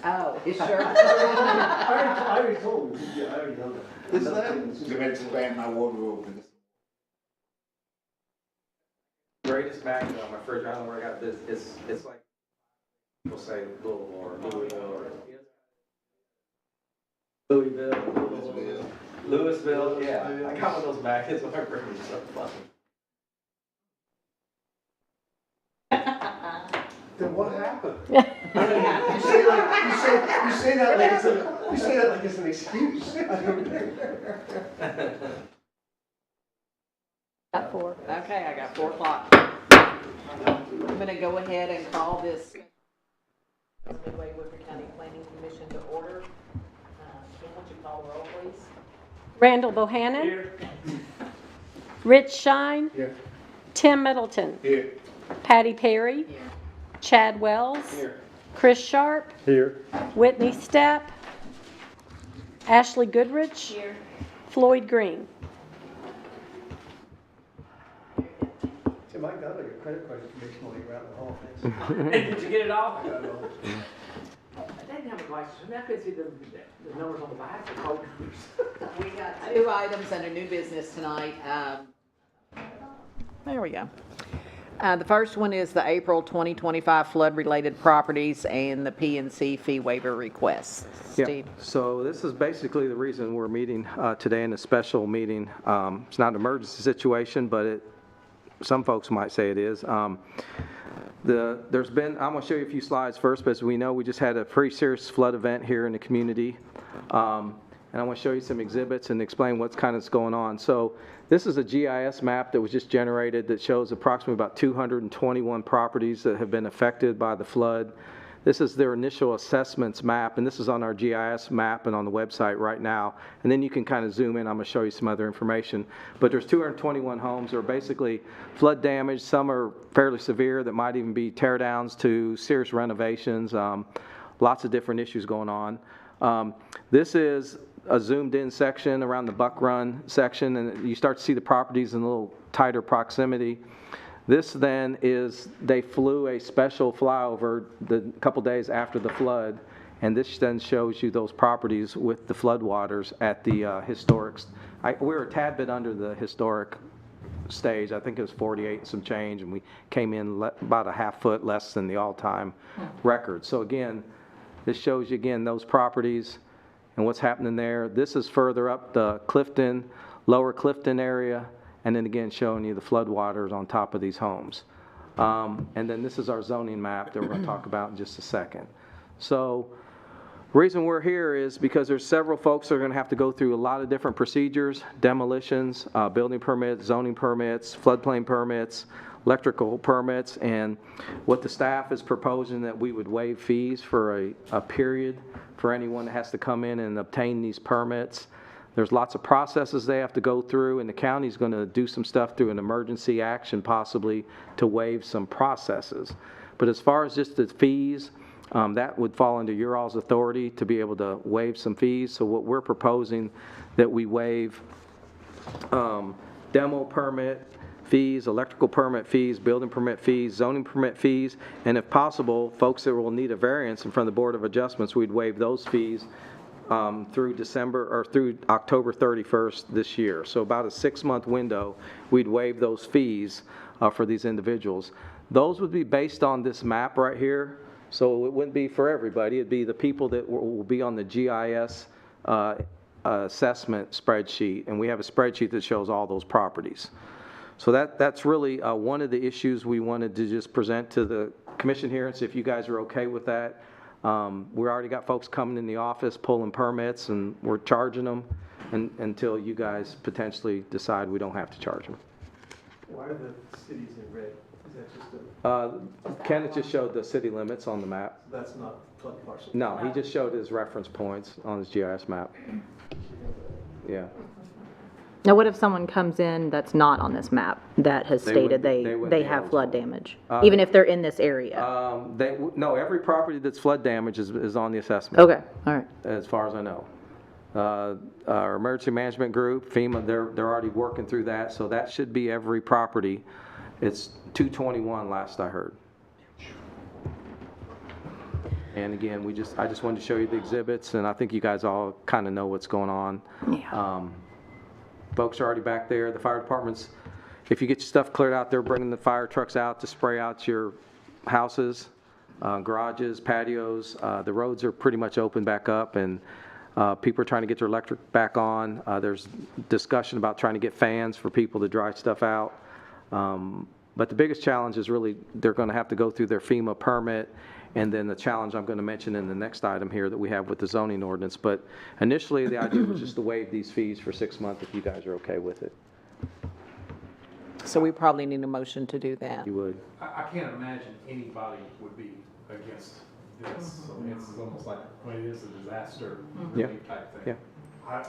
Oh, sure. I already told him. Yeah, I already know that. Is that? The rest of the my wardrobe. Greatest magnet on my fridge. I don't know where I got this. It's like people say Louisville or Louisville or Louisville. Yeah, I got one of those magnets on my fridge. It's so funny. Then what happened? You say that like it's an excuse. Got 4. Okay, I got 4 o'clock. I'm going to go ahead and call this Midway-Woodford County Planning Commission to order. Kim, would you call the roll, please? Randall Bohannon. Here. Rich Shine. Here. Tim Middleton. Here. Patty Perry. Here. Chad Wells. Here. Chris Sharp. Here. Whitney Stepp. Ashley Goodrich. Here. Floyd Green. Tim, I got like a credit card information while you were out in the hall. Did you get it all? I got it all. I didn't have a glasses. I couldn't see the numbers on the back. The code numbers. We got 2 items under new business tonight. There we go. The first one is the April 2025 flood-related properties and the P&C fee waiver requests. Steve? Yeah. So this is basically the reason we're meeting today in a special meeting. It's not an emergency situation, but some folks might say it is. I'm going to show you a few slides first, but as we know, we just had a pretty serious flood event here in the community. And I want to show you some exhibits and explain what's kind of going on. So this is a GIS map that was just generated that shows approximately about 221 properties that have been affected by the flood. This is their initial assessments map, and this is on our GIS map and on the website right now. And then you can kind of zoom in. I'm going to show you some other information. But there's 221 homes that are basically flood damage. Some are fairly severe that might even be tear downs to serious renovations. Lots of different issues going on. This is a zoomed in section around the Buck Run section, and you start to see the properties in a little tighter proximity. This then is, they flew a special flyover the couple days after the flood, and this then shows you those properties with the floodwaters at the historic. We were a tad bit under the historic stage. I think it was 48 and some change, and we came in about a half foot less than the all-time record. So again, this shows you again those properties and what's happening there. This is further up the Clifton, lower Clifton area, and then again showing you the floodwaters on top of these homes. And then this is our zoning map that we're going to talk about in just a second. So the reason we're here is because there's several folks that are going to have to go through a lot of different procedures: demolitions, building permits, zoning permits, floodplain permits, electrical permits, and what the staff is proposing that we would waive fees for a period for anyone that has to come in and obtain these permits. There's lots of processes they have to go through, and the county's going to do some stuff through an emergency action possibly to waive some processes. But as far as just the fees, that would fall under your all's authority to be able to waive some fees. So what we're proposing that we waive demo permit fees, electrical permit fees, building permit fees, zoning permit fees, and if possible, folks that will need a variance in front of the Board of Adjustments, we'd waive those fees through October 31st this year. So about a 6-month window, we'd waive those fees for these individuals. Those would be based on this map right here. So it wouldn't be for everybody. It'd be the people that will be on the GIS assessment spreadsheet, and we have a spreadsheet that shows all those properties. So that's really one of the issues we wanted to just present to the commission here and see if you guys are okay with that. We already got folks coming in the office pulling permits, and we're charging them until you guys potentially decide we don't have to charge them. Why are the cities in red? Is that just Kenneth just showed the city limits on the map. that's not flood parcel? No, he just showed his reference points on his GIS map. Yeah. Now, what if someone comes in that's not on this map that has stated they have flood damage, even if they're in this area? No, every property that's flood damage is on the assessment. Okay, all right. As far as I know. Our emergency management group, FEMA, they're already working through that, so that should be every property. It's 221 last I heard. And again, I just wanted to show you the exhibits, and I think you guys all kind of know what's going on. Yeah. Folks are already back there. The fire departments, if you get your stuff cleared out, they're bringing the fire trucks out to spray out your houses, garages, patios. The roads are pretty much open back up, and people are trying to get their electric back on. There's discussion about trying to get fans for people to dry stuff out. But the biggest challenge is really they're going to have to go through their FEMA permit, and then the challenge I'm going to mention in the next item here that we have with the zoning ordinance. But initially, the idea was just to waive these fees for 6 months if you guys are okay with it. So we probably need a motion to do that. You would. I can't imagine anybody would be against this, so it's almost like, well, it is a disaster relief type thing. Yeah.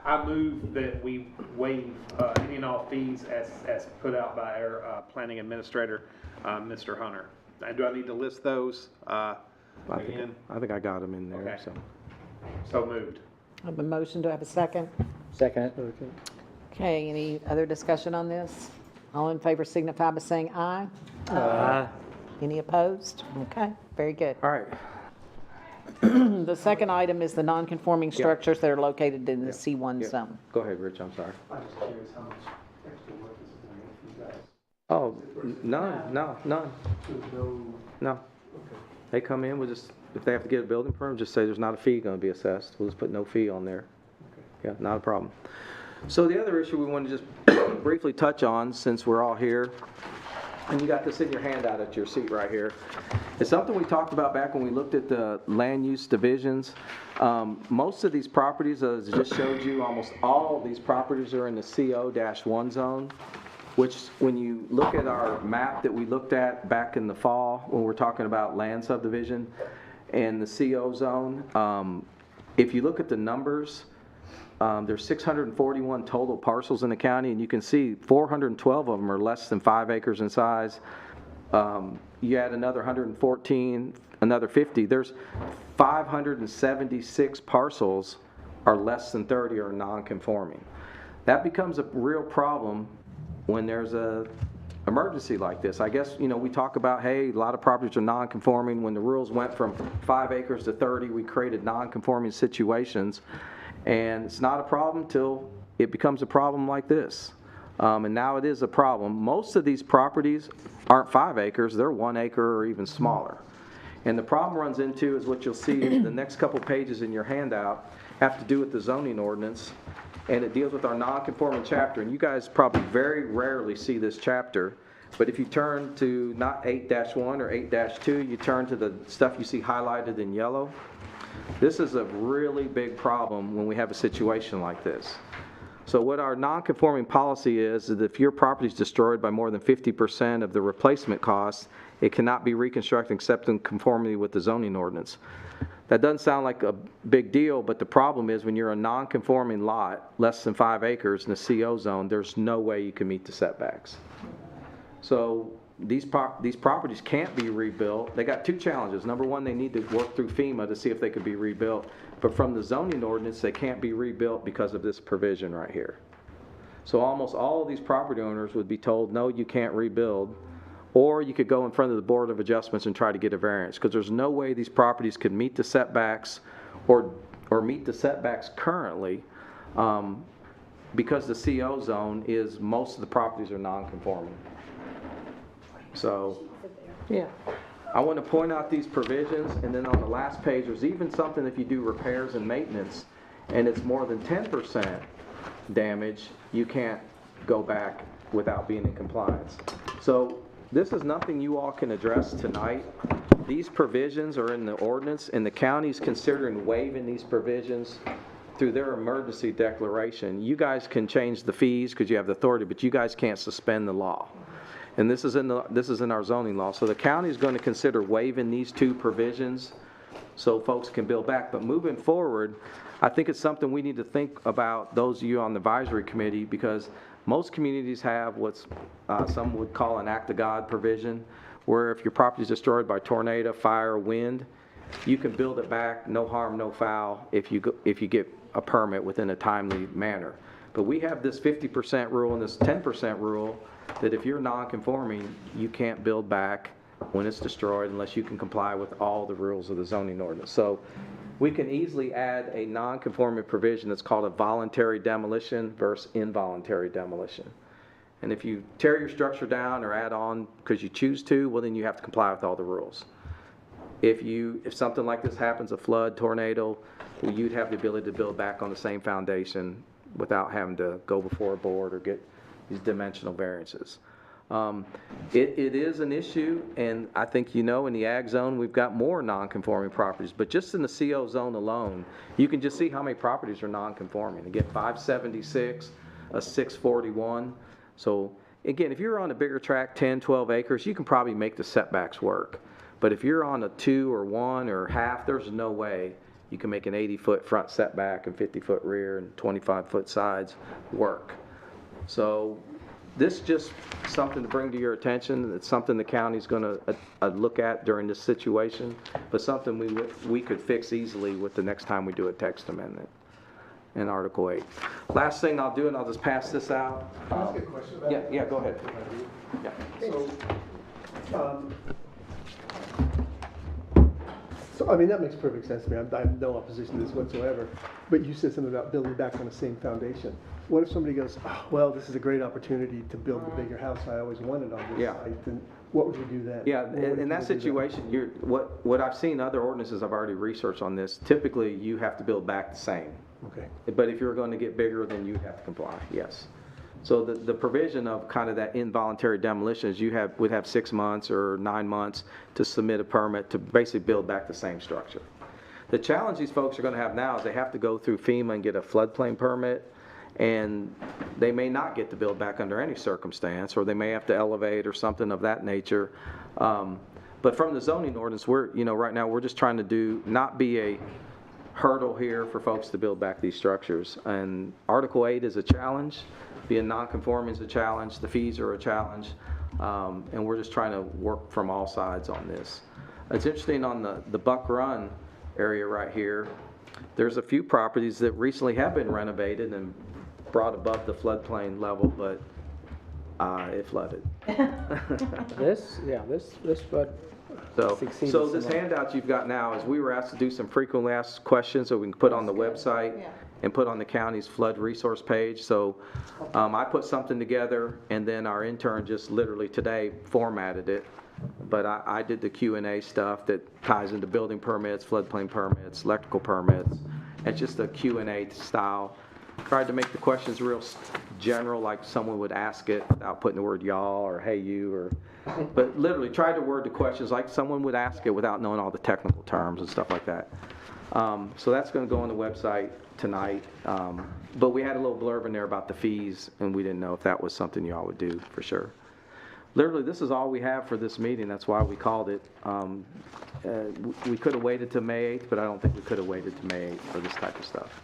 I move that we waive any and all fees as put out by our planning administrator, Mr. Hunter. And do I need to list those again? I think I got them in there, Okay. so. So moved. I have a motion, do I have a second? Second. Okay, any other discussion on this? All in favor signify by saying aye. Any opposed? Okay, very good. All right. The second item is the non-conforming structures that are located in the C1 Yeah. zone. Go ahead, Rich, I'm sorry. I'm just curious how much extra work is it gonna make for you guys? Oh, none. There's no, No. okay. They come in, we'll just, if they have to get a building permit, just say there's not a fee going to be assessed. We'll just put no fee on there. Yeah, not a problem. So the other issue we want to just briefly touch on, since we're all here, and you got this in your handout at your seat right here, it's something we talked about back when we looked at the land use divisions. Most of these properties, as I just showed you, almost all of these properties are in the CO-1 zone, which when you look at our map that we looked at back in the fall, when we're talking about land subdivision and the CO zone, if you look at the numbers, there's 641 total parcels in the county, and you can see 412 of them are less than 5 acres in size. You add another 114, another 50, there's 576 parcels are less than 30 or non-conforming. That becomes a real problem when there's a emergency like this. I guess, you know, we talk about, hey, a lot of properties are non-conforming. When the rules went from 5 acres to 30, we created non-conforming situations. And it's not a problem till it becomes a problem like this. And now it is a problem. Most of these properties aren't 5 acres, they're 1 acre or even smaller. And the problem runs into is what you'll see in the next couple pages in your handout have to do with the zoning ordinance, and it deals with our non-conforming chapter. And you guys probably very rarely see this chapter, but if you turn to not 8-1 or 8-2, you turn to the stuff you see highlighted in yellow. This is a really big problem when we have a situation like this. So what our non-conforming policy is that if your property is destroyed by more than 50% of the replacement costs, it cannot be reconstructed except in conformity with the zoning ordinance. That doesn't sound like a big deal, but the problem is when you're a non-conforming lot, less than 5 acres in the CO zone, there's no way you can meet the setbacks. So these properties can't be rebuilt. They got 2 challenges. Number one, they need to work through FEMA to see if they could be rebuilt. But from the zoning ordinance, they can't be rebuilt because of this provision right here. So almost all of these property owners would be told, no, you can't rebuild. Or you could go in front of the Board of Adjustments and try to get a variance, because there's no way these properties could meet the setbacks or meet the setbacks currently, because the CO zone is, most of the properties are non-conforming. So Yeah. I want to point out these provisions, and then on the last page, there's even something if you do repairs and maintenance, and it's more than 10% damage, you can't go back without being in compliance. So this is nothing you all can address tonight. These provisions are in the ordinance, and the county's considering waiving these provisions through their emergency declaration. You guys can change the fees because you have the authority, but you guys can't suspend the law. And this is in our zoning law. So the county is going to consider waiving these 2 provisions so folks can build back. But moving forward, I think it's something we need to think about, those of you on the advisory committee, because most communities have what's some would call an act of God provision, where if your property is destroyed by tornado, fire, wind, you can build it back, no harm, no foul, if you get a permit within a timely manner. But we have this 50% rule and this 10% rule that if you're non-conforming, you can't build back when it's destroyed unless you can comply with all the rules of the zoning ordinance. So we can easily add a non-conforming provision that's called a voluntary demolition versus involuntary demolition. And if you tear your structure down or add on because you choose to, well, then you have to comply with all the rules. If something like this happens, a flood, tornado, well, you'd have the ability to build back on the same foundation without having to go before a board or get these dimensional variances. It is an issue, and I think in the ag zone, we've got more non-conforming properties, but just in the CO zone alone, you can just see how many properties are non-conforming. Again, 576, a 641. So again, if you're on a bigger tract, 10, 12 acres, you can probably make the setbacks work. But if you're on a 2 or 1 or half, there's no way you can make an 80-foot front setback and 50-foot rear and 25-foot sides work. So this is just something to bring to your attention. It's something the county's going to look at during this situation, but something we could fix easily with the next time we do a text amendment in Article 8. Last thing I'll do, and I'll just pass this out. Can I ask a question about that? Yeah, go ahead. Yeah. So, I mean, that makes perfect sense to me. I have no opposition to this whatsoever. But you said something about building back on the same foundation. What if somebody goes, oh, well, this is a great opportunity to build the bigger house I always wanted on this site, then what would you do then? Yeah, What would in you that do situation, what I've seen other ordinances, I've already researched on this, typically you have to build back the same. Okay. But if you're going to get bigger, then you have to comply, yes. So the provision of kind of that involuntary demolition is would have 6 months or 9 months to submit a permit to basically build back the same structure. The challenge these folks are going to have now is they have to go through FEMA and get a floodplain permit, and they may not get to build back under any circumstance, or they may have to elevate or something of that nature. But from the zoning ordinance, right now we're just trying to not be a hurdle here for folks to build back these structures. And Article 8 is a challenge. Being non-conforming is a challenge. The fees are a challenge. And we're just trying to work from all sides on this. It's interesting on the Buck Run area right here, there's a few properties that recently have been renovated and brought above the floodplain level, but it flooded. This flood So succeeded this somewhat. handout you've got now is we were asked to do some frequently asked questions that we can put on the website and put on the county's flood resource page. So I put something together, and then our intern just literally today formatted it. But I did the Q&A stuff that ties into building permits, floodplain permits, electrical permits. It's just a Q&A style. Tried to make the questions real general, like someone would ask it without putting the word y'all or hey you, but literally tried to word the questions like someone would ask it without knowing all the technical terms and stuff like that. So that's going to go on the website tonight. But we had a little blurb in there about the fees, and we didn't know if that was something y'all would do for sure. Literally, this is all we have for this meeting. That's why we called it. We could have waited till May 8th, but I don't think we could have waited till May 8th for this type of stuff.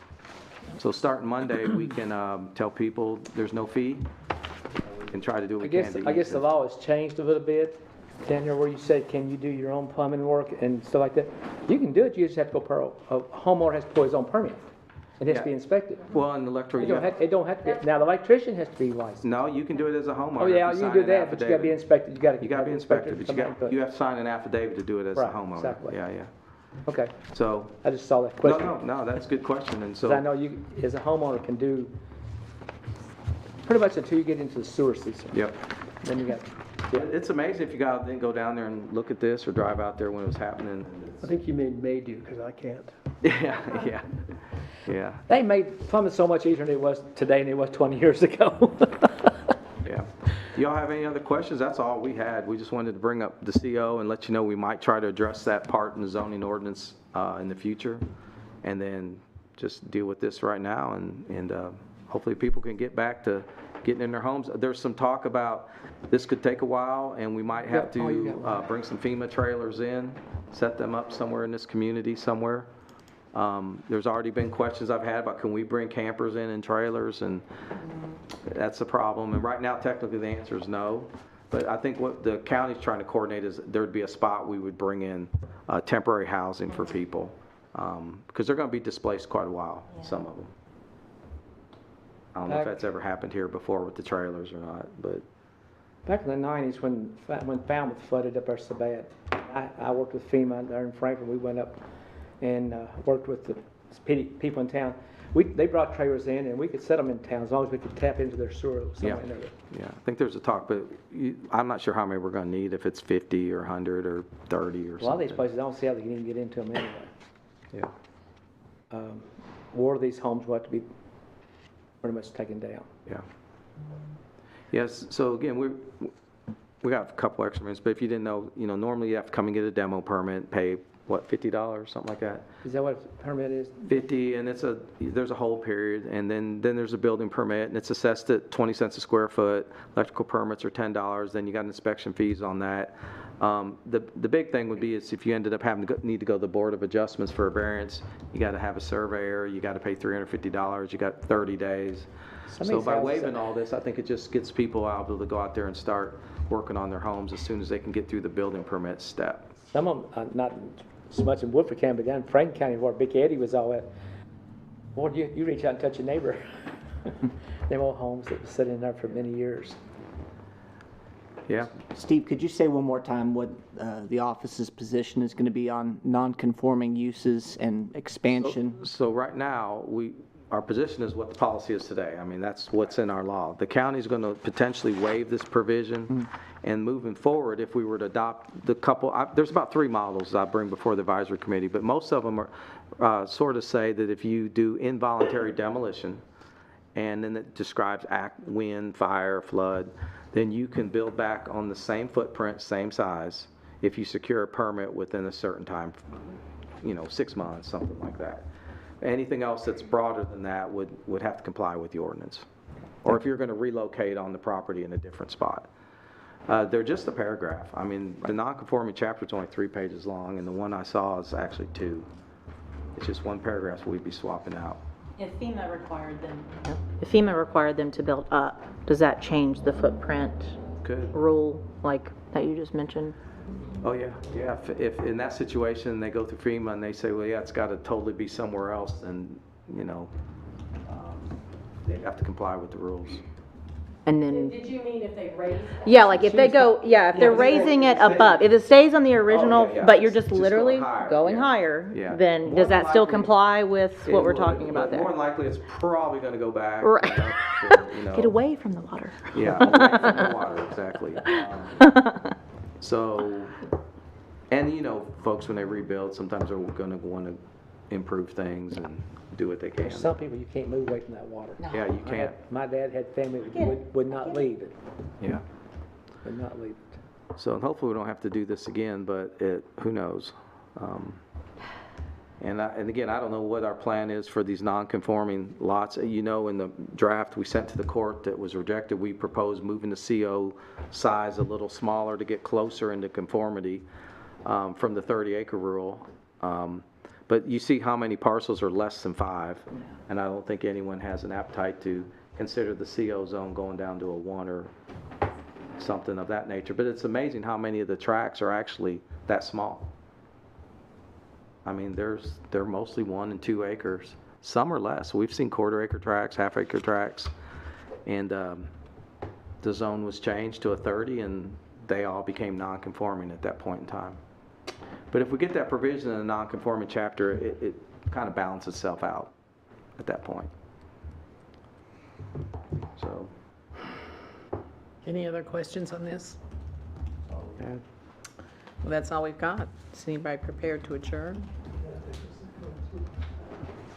So starting Monday, we can tell people there's no fee. We can try to do what we can to I guess ease the it. law has changed a little bit, Daniel, where you said, can you do your own plumbing work and stuff like that? You can do it, you just have to go a homeowner has to put his own permit. It has to be inspected. Well, in electric, It don't have to be, now the electrician has to be licensed. no, you can do it as a homeowner. Oh, yeah, if you sign can do an that, but you gotta be affidavit. inspected, you gotta be inspected, but you have to sign an affidavit to do it as a Right, homeowner. exactly. Yeah. Okay, So, I just saw that question. no, that's a good question, and so. Because I know you, as a homeowner, can do pretty much until you get into the sewer system. Yep. Then you got, It's amazing if you didn't go down there and look at this or drive out there when it was happening. I think you may do, because I can't. Yeah. they made plumbing so much easier than it was today than it was 20 years ago. Yeah. Do y'all have any other questions? That's all we had. We just wanted to bring up the CO and let you know we might try to address that part in the zoning ordinance in the future. And then just deal with this right now, and hopefully people can get back to getting in their homes. There's some talk about this could take a while, and we might have to bring some FEMA trailers in, set them up somewhere in this community somewhere. There's already been questions I've had about can we bring campers in trailers, and that's a problem. And right now, technically, the answer is no. But I think what the county's trying to coordinate is there'd be a spot we would bring in temporary housing for people, because they're going to be displaced quite a while, some of them. I don't know if that's ever happened here before with the trailers or not, but Back in the 90s, when Falmouth flooded up there so bad, I worked with FEMA there in Frankfurt. We went up and worked with the people in town. They brought trailers in, and we could set them in town as long as we could tap into their sewer. Yeah, yeah. I think there's a talk, but I'm not sure how many we're going to need, if it's 50 or 100 or 30 or something. A lot of these places, I don't see how they can even get into them anyway. Yeah. Or these homes will have to be pretty much taken down. Yeah. Yes, so again, we got a couple extra minutes, but if you didn't know, normally you have to come and get a demo permit, pay, what, $50, something like that? Is that what a permit is? 50, and there's a hold period, and then there's a building permit, and it's assessed at 20 cents a square foot. Electrical permits are $10, then you got inspection fees on that. The big thing would be is if you ended up having to need to go to the Board of Adjustments for a variance, you got to have a surveyor, you got to pay $350, you got 30 days. So by waiving all this, I think it just gets people able to go out there and start working on their homes as soon as they can get through the building permit step. Some of them, not so much in Woodford County, but down in Franklin County where Big Eddie was all at. Boy, you reach out and touch your neighbor. Them old homes that were sitting there for many years. Yeah. Steve, could you say one more time what the office's position is going to be on non-conforming uses and expansion? So right now, our position is what the policy is today. I mean, that's what's in our law. The county's going to potentially waive this provision, and moving forward, if we were to adopt the couple, there's about 3 models I bring before the advisory committee, but most of them are sort of say that if you do involuntary demolition, and then it describes wind, fire, flood, then you can build back on the same footprint, same size, if you secure a permit within a certain time, 6 months, something like that. Anything else that's broader than that would have to comply with the ordinance. Or if you're going to relocate on the property in a different spot. They're just a paragraph. I mean, the non-conforming chapter is only 3 pages long, and the one I saw is actually 2. It's just 1 paragraph we'd be swapping out. If FEMA required them to build up, does that change the footprint Good. rule like that you just mentioned? Oh, yeah, yeah. If in that situation, they go through FEMA and they say, well, yeah, it's got to totally be somewhere else, then, they have to comply with the rules. And then, Did you mean if they raise? yeah, like if they go, if they're raising it above, if it stays on the original, yeah. but you're just Just literally going higher, going yeah. higher, Yeah. then More does that than still likely, comply with what we're It would, talking about but more there? than likely, it's probably going to go back. Right. Up, Get away from the water. Yeah, away from the water, exactly. So, and folks, when they rebuild, sometimes they're going to want to improve things and do what they can. There's some people you can't move away from that water. Yeah, you can't. My dad had family that would not leave it. Yeah. Would not leave it. So hopefully we don't have to do this again, but who knows? And again, I don't know what our plan is for these non-conforming lots. In the draft we sent to the court that was rejected, we proposed moving the CO size a little smaller to get closer into conformity from the 30-acre rule. But you see how many parcels are less than 5, and I don't think anyone has an appetite to consider the CO zone going down to a 1 or something of that nature. But it's amazing how many of the tracts are actually that small. I mean, they're mostly 1 and 2 acres. Some are less. We've seen quarter-acre tracts, half-acre tracts, and the zone was changed to a 30, and they all became non-conforming at that point in time. But if we get that provision in the non-conforming chapter, it kind of balances itself out at that point. So. Any other questions on this? Yeah. Well, that's all we've got. Is anybody prepared to adjourn?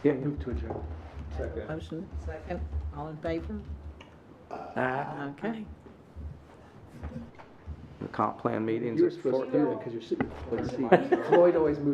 Yeah. Move to adjourn. Motion, second. All in favor? Okay. The comp plan meetings. You were supposed to do that because you're sitting in Floyd's seat. Floyd always moves